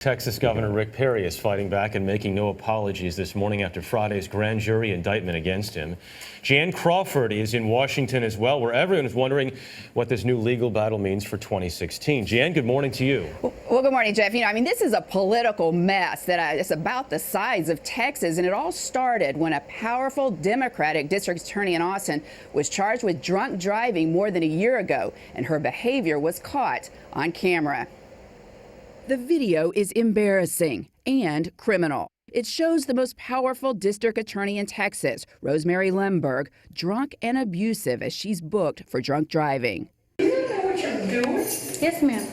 Texas Governor Rick Perry is fighting back and making no apologies this morning after Friday's grand jury indictment against him. Jan Crawford is in Washington as well, where everyone is wondering what this new legal battle means for 2016. Jan, good morning to you. Well, good morning, Jeff. This is a political mess that is about the size of Texas, and it all started when a powerful Democratic district attorney in Austin was charged with drunk driving more than a year ago, and her behavior was caught on camera. The video is embarrassing and criminal. It shows the most powerful district attorney in Texas, Rosemary Lemberg, drunk and abusive as she's booked for drunk driving. You know what you're doing? Yes, ma'am.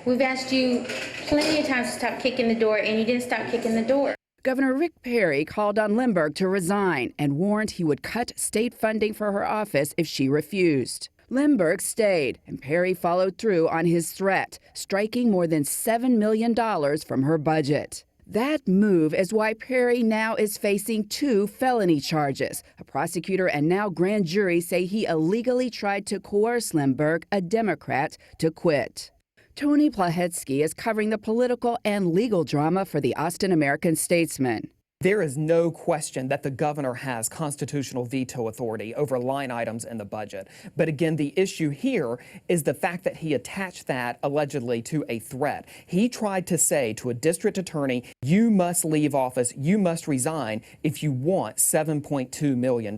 We've asked you plenty of times to stop kicking the door, and you didn't stop kicking the door. Governor Rick Perry called on Lemberg to resign and warned he would cut state funding for her office if she refused. Lemberg stayed, and Perry followed through on his threat, striking more than $7 million from her budget. That move is why Perry now is facing 2 felony charges. A prosecutor and now grand jury say he illegally tried to coerce Lemberg, a Democrat, to quit. Tony Plahetsky is covering the political and legal drama for the Austin American-Statesman. There is no question that the governor has constitutional veto authority over line items in the budget. But again, the issue here is the fact that he attached that allegedly to a threat. He tried to say to a district attorney, you must leave office, you must resign if you want $7.2 million.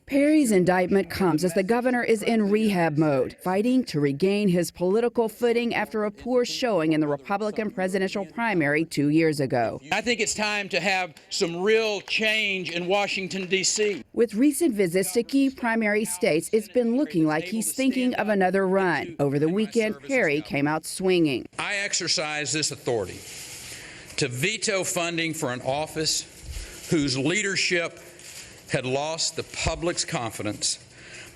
Perry's indictment comes as the governor is in rehab mode, fighting to regain his political footing after a poor showing in the Republican presidential primary 2 years ago. I think it's time to have some real change in Washington, D.C. With recent visits to key primary states, it's been looking like he's thinking of another run. Over the weekend, Perry came out swinging. I exercise this authority to veto funding for an office whose leadership had lost the public's confidence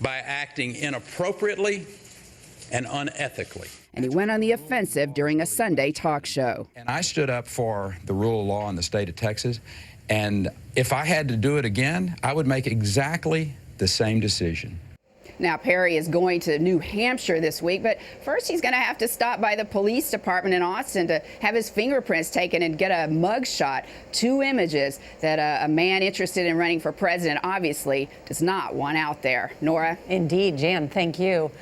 by acting inappropriately and unethically. And he went on the offensive during a Sunday talk show. And I stood up for the rule of law in the state of Texas, and if I had to do it again, I would make exactly the same decision. Now, Perry is going to New Hampshire this week, but first he's going to have to stop by the police department in Austin to have his fingerprints taken and get a mug shot. 2 images that a man interested in running for president obviously does not want out there. Nora? Indeed, Jan, thank you.